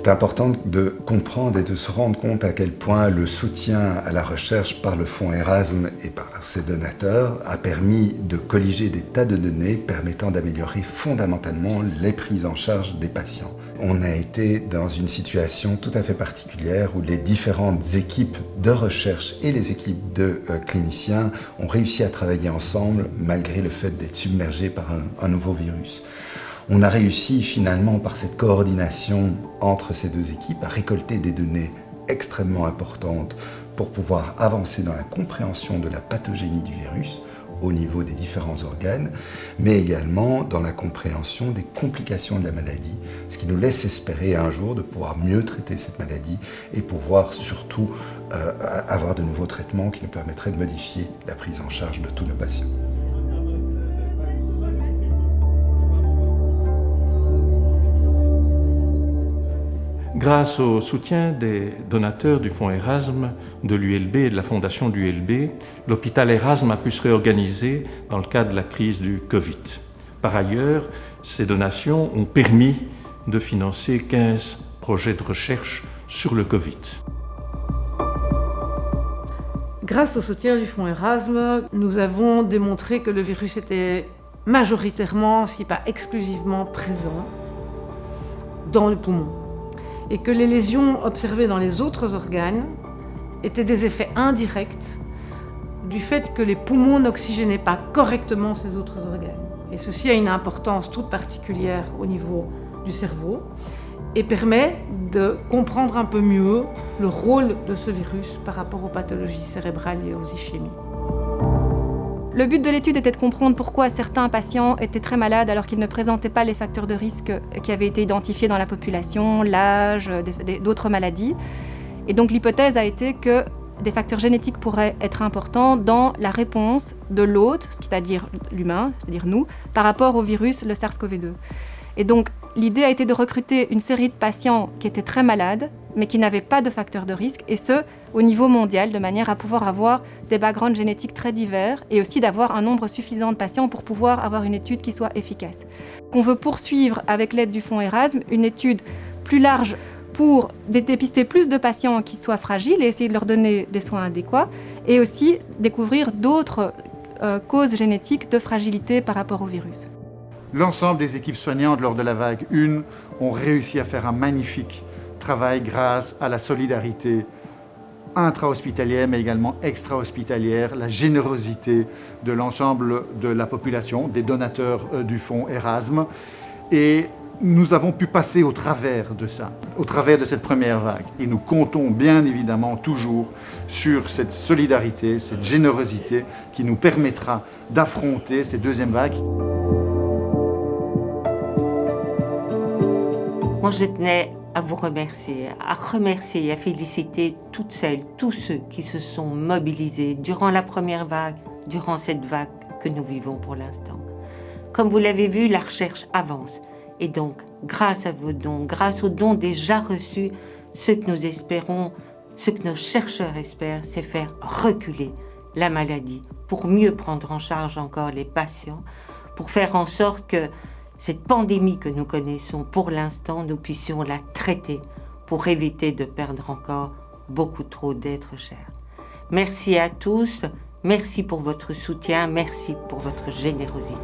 C'est important de comprendre et de se rendre compte à quel point le soutien à la recherche par le fonds Erasme et par ses donateurs a permis de colliger des tas de données permettant d'améliorer fondamentalement les prises en charge des patients. On a été dans une situation tout à fait particulière où les différentes équipes de recherche et les équipes de cliniciens ont réussi à travailler ensemble malgré le fait d'être submergés par un nouveau virus. On a réussi finalement par cette coordination entre ces deux équipes à récolter des données extrêmement importantes pour pouvoir avancer dans la compréhension de la pathogénie du virus au niveau des différents organes, mais également dans la compréhension des complications de la maladie, ce qui nous laisse espérer un jour de pouvoir mieux traiter cette maladie et pouvoir surtout avoir de nouveaux traitements qui nous permettraient de modifier la prise en charge de tous nos patients. Grâce au soutien des donateurs du fonds Erasme, de l'ULB et de la fondation de l'ULB, l'hôpital Erasme a pu se réorganiser dans le cadre de la crise du Covid. Par ailleurs, ces donations ont permis de financer 15 projets de recherche sur le Covid. Grâce au soutien du fonds Erasme, nous avons démontré que le virus était majoritairement, si pas exclusivement, présent dans le poumon. Et que les lésions observées dans les autres organes étaient des effets indirects du fait que les poumons n'oxygénaient pas correctement ces autres organes. Et ceci a une importance toute particulière au niveau du cerveau et permet de comprendre un peu mieux le rôle de ce virus par rapport aux pathologies cérébrales et aux ischémies. Le but de l'étude était de comprendre pourquoi certains patients étaient très malades alors qu'ils ne présentaient pas les facteurs de risque qui avaient été identifiés dans la population, l'âge, d'autres maladies. Et donc l'hypothèse a été que des facteurs génétiques pourraient être importants dans la réponse de l'hôte, c'est-à-dire l'humain, c'est-à-dire nous, par rapport au virus, le SARS-CoV-2. Et donc l'idée a été de recruter une série de patients qui étaient très malades, mais qui n'avaient pas de facteurs de risque, et ce, au niveau mondial, de manière à pouvoir avoir des backgrounds génétiques très divers, et aussi d'avoir un nombre suffisant de patients pour pouvoir avoir une étude qui soit efficace. On veut poursuivre, avec l'aide du fonds Erasme, une étude plus large pour dépister plus de patients qui soient fragiles et essayer de leur donner des soins adéquats, et aussi découvrir d'autres causes génétiques de fragilité par rapport au virus. L'ensemble des équipes soignantes lors de la vague 1 ont réussi à faire un magnifique travail grâce à la solidarité intra-hospitalière mais également extra-hospitalière, la générosité de l'ensemble de la population, des donateurs du fonds Erasme. Et nous avons pu passer au travers de ça, au travers de cette première vague. Et nous comptons bien évidemment toujours sur cette solidarité, cette générosité qui nous permettra d'affronter cette deuxième vague. Moi, je tenais à vous remercier, et à féliciter toutes celles, tous ceux qui se sont mobilisés durant la première vague, durant cette vague que nous vivons pour l'instant. Comme vous l'avez vu, la recherche avance. Et donc, grâce à vos dons, grâce aux dons déjà reçus, ce que nous espérons, ce que nos chercheurs espèrent, c'est faire reculer la maladie pour mieux prendre en charge encore les patients, pour faire en sorte que cette pandémie que nous connaissons pour l'instant, nous puissions la traiter pour éviter de perdre encore beaucoup trop d'êtres chers. Merci à tous, merci pour votre soutien, merci pour votre générosité.